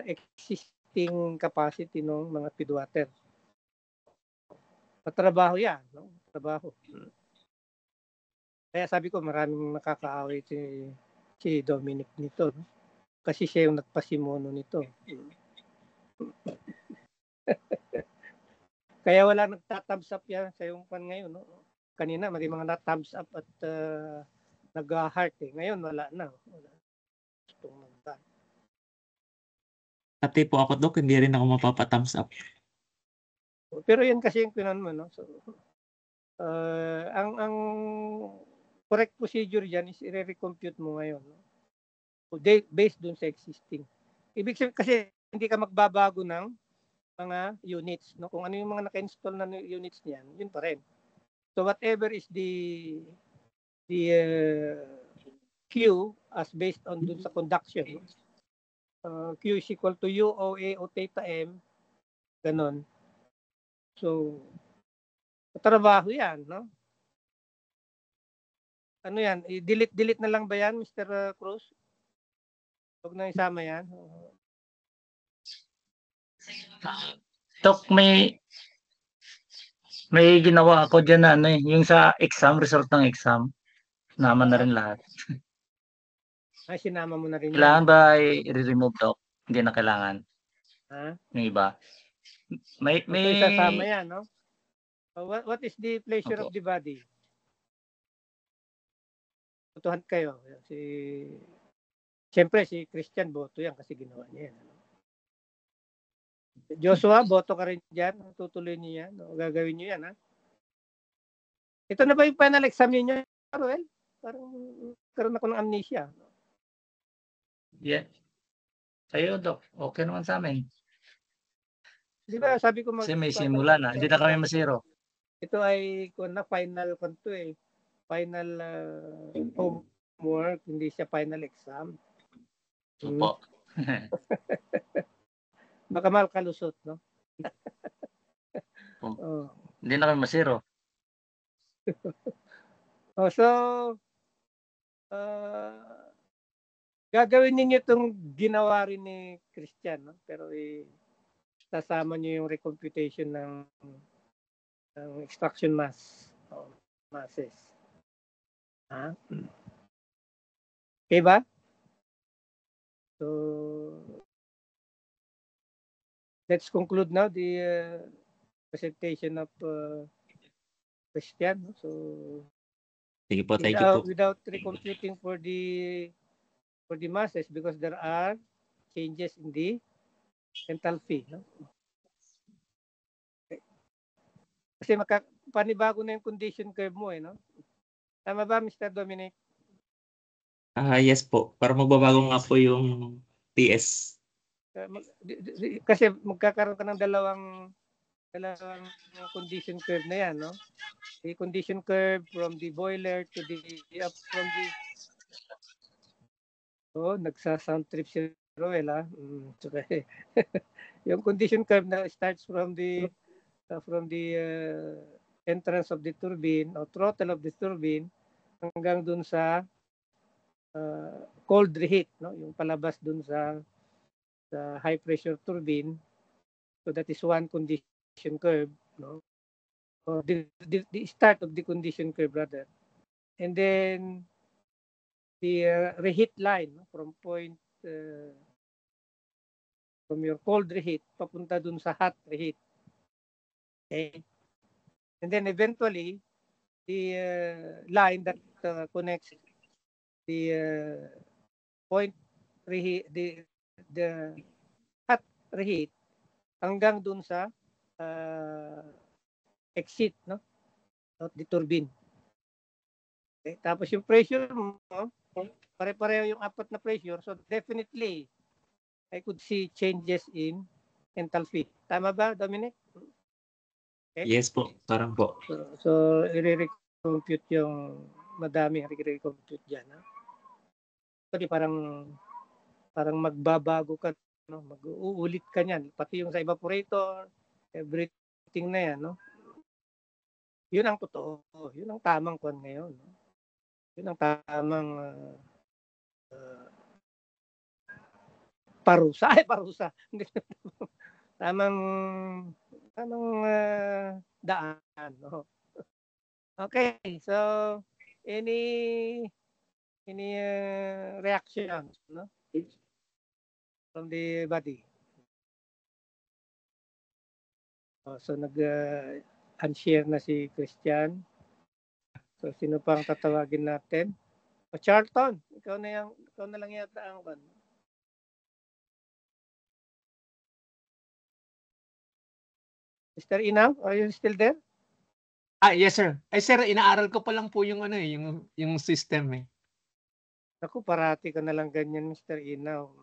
existing capacity ng mga feed water. Patrabaho yan, no? Trabaho. Kaya sabi ko maraming nakakaaway si Dominic nito, no? Kasi siya yung nagpasimono nito. Kaya wala nagta-thumbs up yan sa yung pan ngayon, no? Kanina may mga na-thumbs up at nag-heart eh. Ngayon wala na. Pati po ako, Dok, hindi rin ako mapapa-thumbs up. Pero yan kasi yung pinan mo, no? So, ang correct procedure dyan is i-recompute mo ngayon, no? So, based dun sa existing. Ibig sabihin kasi hindi ka magbabago ng mga units, no? Kung ano yung mga naka-install na units niyan, yun pa rin. So whatever is the Q as based on dun sa conduction, Q is equal to U, OA, o theta M, ganon. So, trabaho yan, no? Ano yan? I-delete na lang ba yan, Mr. Cruz? Huwag na isama yan. Tok, may ginawa ako diyan na ano eh, yung sa exam, result ng exam, naman na rin lahat. Ay, sinama mo na rin yan. Kailangan ba i-remove, Tok? Hindi na kailangan. Ha? Yung iba. So, isasama yan, no? So, what is the pleasure Opo. of the body? Botohan kayo. Siyempre, si Christian boto yan kasi ginawa niya yan. Joshua, boto ka rin dyan. Tutuloy niyo yan. O, gagawin niyo yan, ha? Ito na ba yung final exam niyo, Roel? Parang karoon ako ng amnesia. Yeah. Sa'yo, Dok. Okay naman sa amin. Di ba, sabi ko Kasi may simula na. Hindi na kami masiro. Ito ay final kanto eh. Final homework, hindi siya final exam. Opo. Baka kalusot, no? Oh. Hindi na kami masiro. So, gagawin ninyo itong ginawa rin ni Christian, no? Pero sasama nyo yung recomputation ng extraction mass. Masses. Ha? Okay ba? So, let's conclude now the presentation of Christian. So, Sige po, thank you po. without recomputing for the masses because there are changes in the enthalpy. No? Okay. Kasi panibago na yung condition curve mo eh, no? Tama ba, Mr. Dominic? Yes po. Para magbabago nga po yung TS. Kasi magkakaroon ka ng dalawang condition curve na yan, no? The condition curve from the boiler to nagsa-sound trip si Roel, ha? Yung condition curve na starts from the entrance of the turbine or throttle of the turbine hanggang dun sa cold reheat, no? Yung palabas dun sa high pressure turbine. So that is one condition curve, no? Or the start of the condition curve rather. And then the reheat line, no? From your cold reheat papunta dun sa hot reheat. Okay. And then eventually the line that connects the point reheat, the hot reheat hanggang dun sa exit, no, of the turbine. Okay. Tapos yung pressure mo, pare-pareho yung apat na pressure, so definitely I could see changes in enthalpy. Tama ba, Dominic? Okay. Yes po, parang po. So i-recompute yung madami i-recompute dyan. Ha? Kasi parang magbabago ka, no? Mag-uulit ka niyan. Pati yung sa evaporator, everything na yan. No? Yun ang totoo. Yun ang tamang kwan ngayon. No? Yun ang tamang parusa. Ay, parusa. tamang daan. No? Okay, so any reactions, no, from the body? So nag-unshare na si Christian. So sino pang tatawagin natin? Charlton, ikaw na lang yata ang ban. Mr. Inaw, are you still there? Yes sir. Ay sir, inaaral ko pa lang po yung yung system eh. Naku, parati ka na lang ganyan, Mr. Inaw.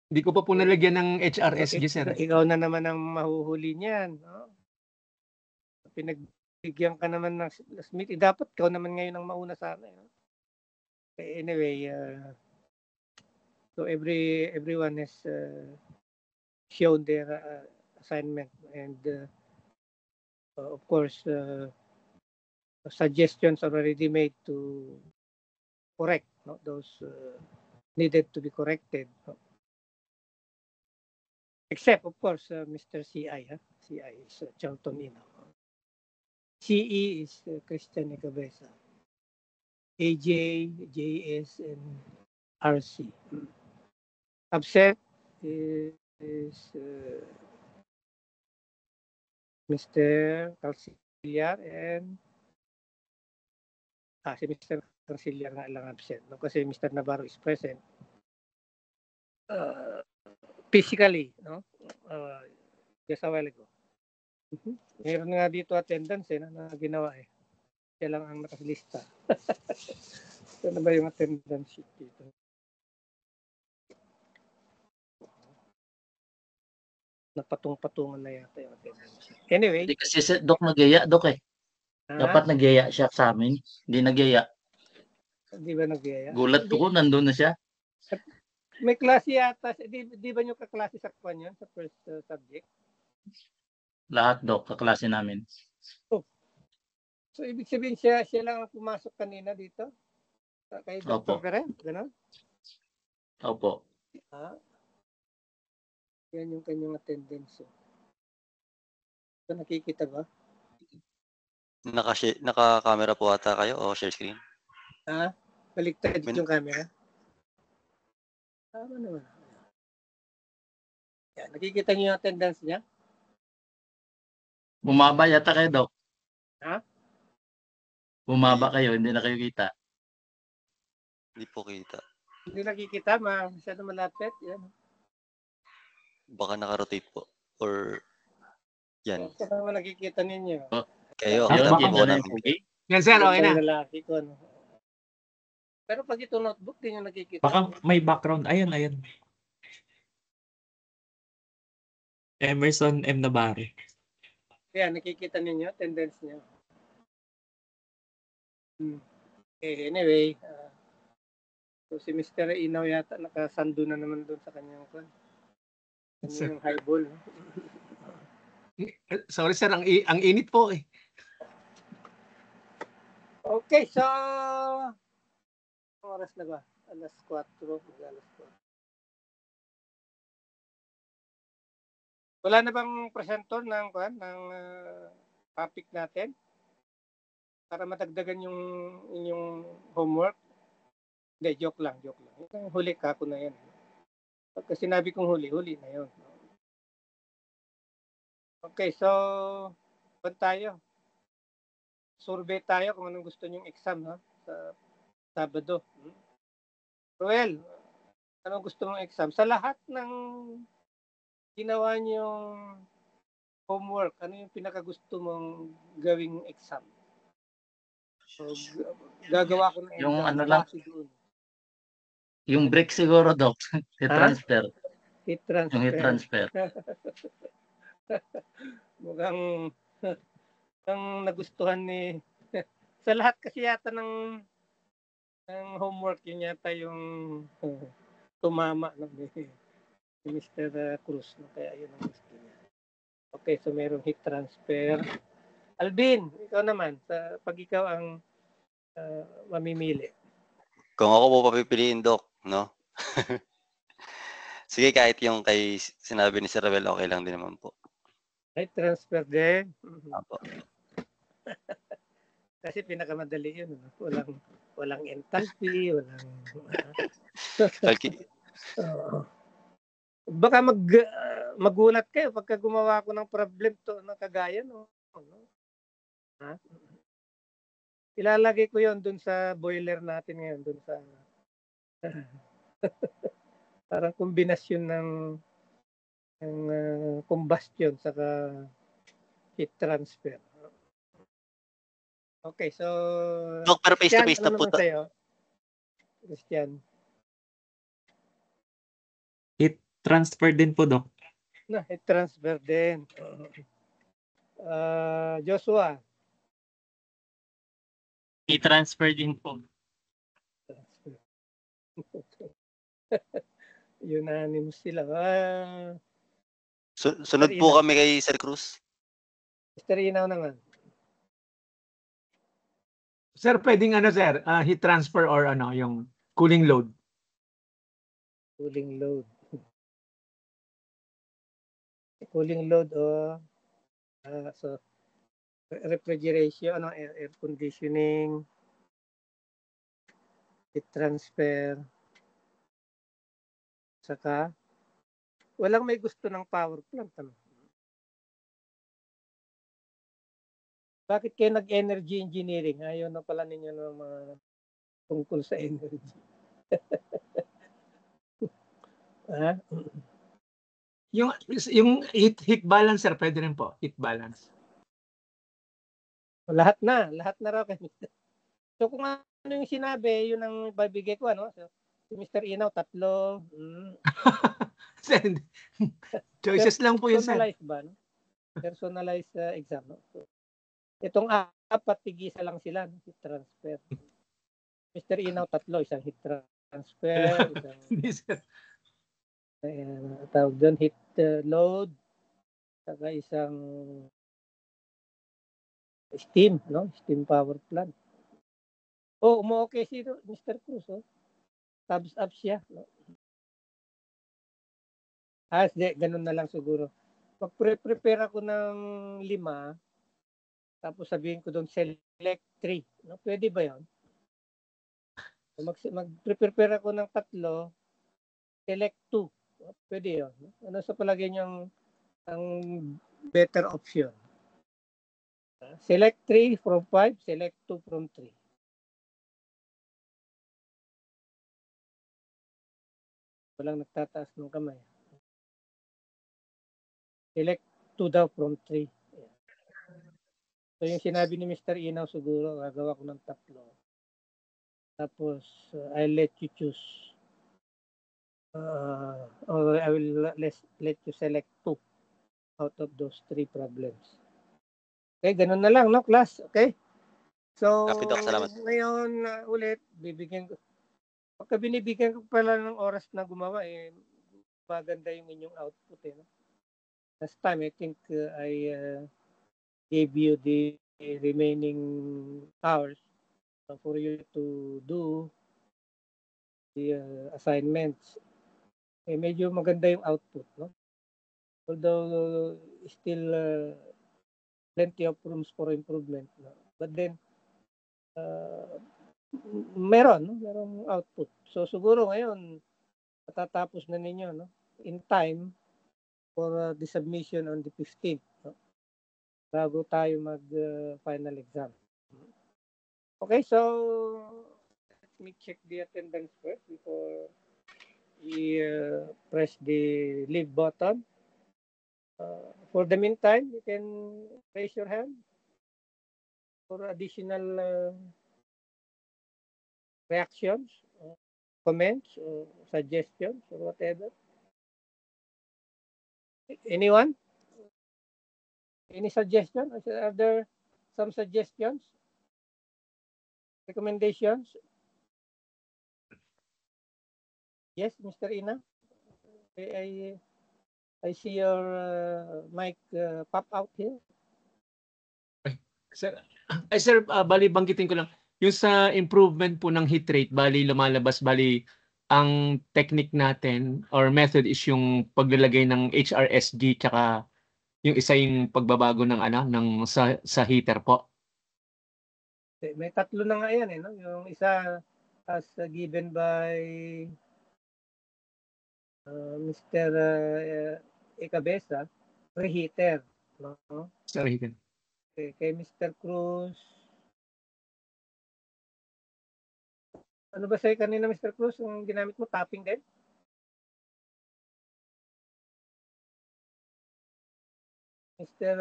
Hindi ko pa po nalagyan ng HRSG, sir. Ikaw na naman ang mahuhuli niyan. No? Pinagbigyan ka naman ng last meeting. Dapat ikaw naman ngayon ang mauna sana. No? Anyway, so everyone has shown their assignment, and of course, suggestions are already made to correct those needed to be corrected. Except, of course, Mr. CI. CI is Charlton Ino. CE is Christian Nicabesa. AJ, JS, and RC. Absent is Mr. Calcillar and si Mr. Calcillar nga lang absent. No? Kasi Mr. Navarro is present. Physically, no? Just a while ago. Meron nga dito attendance na ginawa eh. Siya lang ang nakalista. Ito na ba yung attendance sheet dito? Napatong-patungan na yata yung attendance sheet. Anyway. Hindi kasi si Doc nagyaya, Doc eh. Dapat nagyaya siya sa amin. Hindi nagyaya. Hindi ba nagyaya? Gulat ko, nandun na siya. May klase yata. Di ba nyo kaklase sa kwan yun? Sa first subject? Lahat, Doc, kaklase namin. So, ibig sabihin siya lang ang pumasok kanina dito? Kay Dr. Opo. Peren? Gano'n? Opo. Yan yung kanyang attendance. So, nakikita ba? Naka-camera po ata kayo o share screen? Baliktad yung camera? Tama naman. Yan, nakikita niyo yung attendance niya? Bumaba yata kayo, Doc. Bumaba kayo, hindi na kayo kita. Hindi po kita. Hindi nakikita, masyado malapit. Yan. Baka naka-rotate po. Or yan. Ito naman nakikita ninyo. Kayo, Yun, kita yun po na namin. yung pugi. Yan, sir, okay na. Lalaki ko, no? Pero pag ito notebook, di nyo nakikita. Baka may background. Ayan. Emerson M. Navarro. Kaya nakikita ninyo, attendance niyo. Okay, anyway. So si Mr. Inaw yata nakasando na naman doon sa kanyang highball. No? Sorry, sir, ang init po eh. Okay, so oras na ba? Alas 4. Alas 4. Wala na bang presenter ng topic natin? Para matagdagan yung inyong homework. Hindi, joke lang. Yung huli ka ko na yan. Pagka sinabi kong huli na yun. Okay, so tayo. Survey tayo kung anong gusto nyong exam sa Sabado. Ruel, anong gusto mong exam? Sa lahat ng ginawa nyong homework, ano yung pinakagusto mong gawing exam? So, gagawa ko ng Yung exam. ano lang. Yung break siguro, Doc. Heat transfer. Heat transfer. Yung heat transfer. Mukhang ang nagustuhan ni sa lahat kasi yata ng homework yun yata yung tumama ni Mr. Cruz. Kaya yun ang gusto niya. Okay, so merong heat transfer. Alvin, ikaw naman, pag ikaw ang mamimili. Kung ako po papipiliin, Doc, no? Sige, kahit yung kay sinabi ni Sir Ravel, okay lang din naman po. Heat transfer din. Apo. Kasi pinakamadali yun. Walang enthalpy, walang... Baka magulat kayo pagka gumawa ko ng problem to na kagaya, no? Ilalagay ko yon dun sa boiler natin ngayon, dun sa parang kombinasyon ng combustion saka heat transfer. Okay, so Doc, pero face-to-face na po. Christian. transfer din po, Doc. Na, heat transfer din. Joshua. I-transfer din po. Unanimous sila. Sunod Sir po Ina. kami kay Sir Cruz. Mr. Inaw naman. Sir, pwedeng ano sir, heat transfer or ano, yung cooling load. Cooling load. Cooling load o so refrigeration, air conditioning, heat transfer, saka walang may gusto ng power plant. Ano? Bakit kayo nag-energy engineering? Ayaw na pala ninyo ng mga tungkol sa energy. Ha? Yung heat balance sir, pwede rin po, heat balance. Lahat na raw kayo. So kung ano yung sinabi, yun ang babigay ko, ano? So, si Mr. Inaw, 3. Sir, choices lang po yun sir. Personalized ba? No? Personalized exam. No? So, itong 4, tigisa lang sila, no? Heat transfer. Mr. Inaw, 3, isang heat transfer, isang Hindi sir. tawag doon, heat load, saka isang steam, no? Steam power plant. Oh, okay si Mr. Cruz, oh. Thumbs up siya, no? Ganun na lang siguro. Mag-prepare ako ng 5, tapos sabihin ko doon, select 3. No? Pwede ba yun? Mag-prepare ako ng 3, select 2. No? Pwede yun. No? Ano sa palagay nyo ang better option? Select 3 from 5, select 2 from 3. Walang nagtataas ng kamay. Select 2 daw from 3. Yeah. So yung sinabi ni Mr. Inaw siguro, gagawa ko ng 3. Tapos, I'll let you choose. Or I will let you select 2 out of those 3 problems. Okay, ganun na lang, no, class? Okay? So, Copy, Doc. Salamat. ngayon ulit, pagka binibigyan ko pala ng oras na gumawa, maganda yung inyong output. No? Last time, I think I gave you the remaining hours for you to do the assignments. Medyo maganda yung output, no? Although still plenty of rooms for improvement, no? But then merong output. So siguro ngayon matatapos na ninyo, no? In time for the submission on the 15th, no? Bago tayo mag final exam. Okay, so let me check the attendance first before we press the leave button. For the meantime, you can raise your hand for additional reactions, comments, or suggestions, or whatever. Anyone? Any suggestion? Are there some suggestions? Recommendations? Yes, Mr. Ina? I see your mic pop out here. Sir, bali banggitin ko lang. Yung sa improvement po ng heat rate, bali lumalabas, bali ang technique natin or method is yung paglalagay ng HRSG tsaka yung isa yung pagbabago ng sa heater po. May 3 na nga yan, no? Yung isa as given by Mr. Icabeza, preheater, no? Sir heater. Okay, kay Mr. Cruz. Ano ba sa'yo kanina, Mr. Cruz? Yung ginamit mo, tapping din? Mr.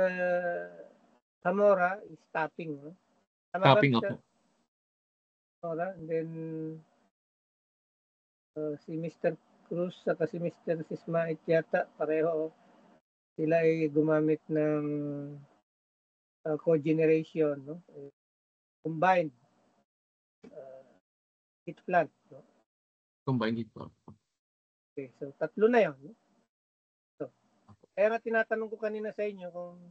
Zamora is tapping, no? Tama Tapping ba, ako. Zamora? And then si Mr. Cruz sa si Mr. Sismait yata pareho sila ay gumamit ng cogeneration, no? Combined heat plant, no? Combined heat pump. Okay, so tatlo na 'yon. No? So, kaya tinatanong ko kanina sa inyo kung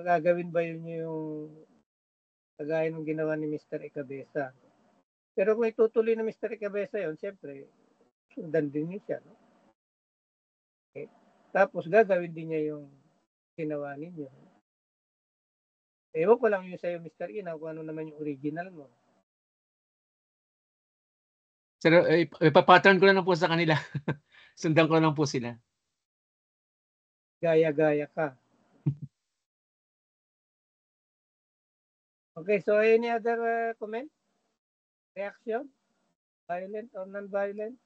gagawin ba yun yung kagaya ng ginawa ni Mr. Icabeza. Pero kung itutuloy na Mr. Icabeza yun, siyempre, sundan din niya siya. No? Okay. Tapos gagawin din niya yung ginawa ninyo. Ewan ko lang yun sa'yo, Mr. Ina, kung ano naman yung original mo. Sir, ipapattern ko na lang po sa kanila. Sundan ko lang po sila. Gaya-gaya ka. Okay, so any other comment? Reaction? Violent or non-violent?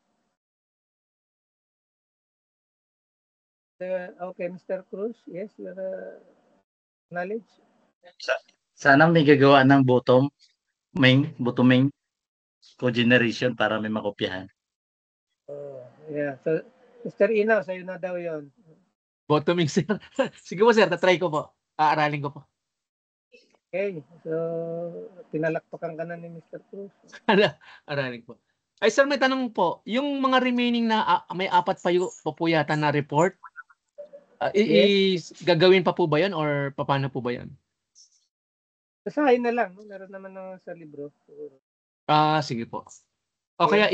Okay, Mr. Cruz, yes, your knowledge? Sana may gagawa ng bottoming cogeneration para may makopyahan. Yeah, so Mr. Ina, sa'yo na daw yon. Bottoming, sir. Sige po, sir. Tatry ko po. Aaralin ko po. Okay, so pinalakpakan ka na ni Mr. Cruz. Aralin po. Ay, sir, may tanong po. Yung mga remaining na may 4 pa po yata na report, gagawin pa po ba yan or paano po ba yan? Basahin na lang, no? Meron naman sa libro. Sige po. O kaya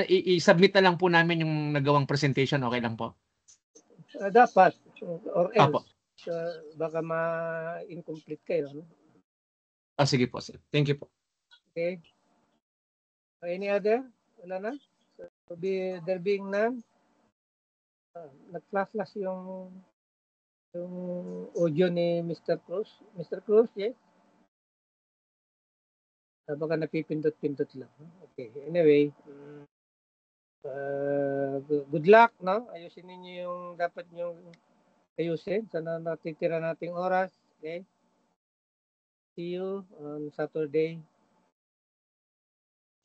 i-submit na lang po namin yung nagawang presentation, okay lang po? Dapat, or Apo. else, baka ma-incomplete kayo. No? Sige po, sir. Thank you po. Okay. Any other? Wala na? So, there being none, nag-flash yung audio ni Mr. Cruz. Mr. Cruz, yes? Baka napipindot-pindot lang. Okay. Anyway, good luck, no? Ayusin ninyo yung dapat nyo ayusin. Sana natitira nating oras. Okay? See you on Saturday.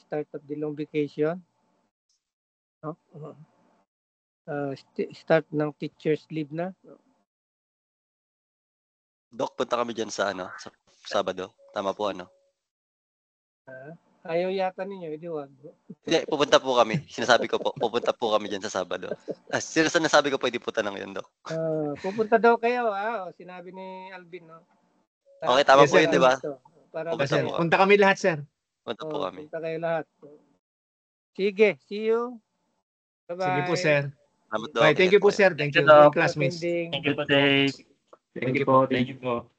Start of the long vacation. No? Start ng teacher's leave na. Doc, punta kami dyan sa sa Sabado. Tama po, Ayaw yata ninyo, hindi wag. Hindi, pupunta po kami. Sinasabi ko po, pupunta po kami dyan sa Sabado. Sinasabi ko pwede punta ng yun, Doc. Pupunta daw kayo, sinabi ni Alvin, no? Okay, tama Yes, po sir. yun, di ba? Para Pupunta Sir, po. punta kami lahat, sir. Punta po kami. punta kayo lahat. Sige, see you. Bye-bye. Sige po, sir. Salamat, Doc. Bye. Thank you Ingat po, kayo. sir. Thank you. Doc. Classmates. Attending. Good day. Thank you po. Thank you po.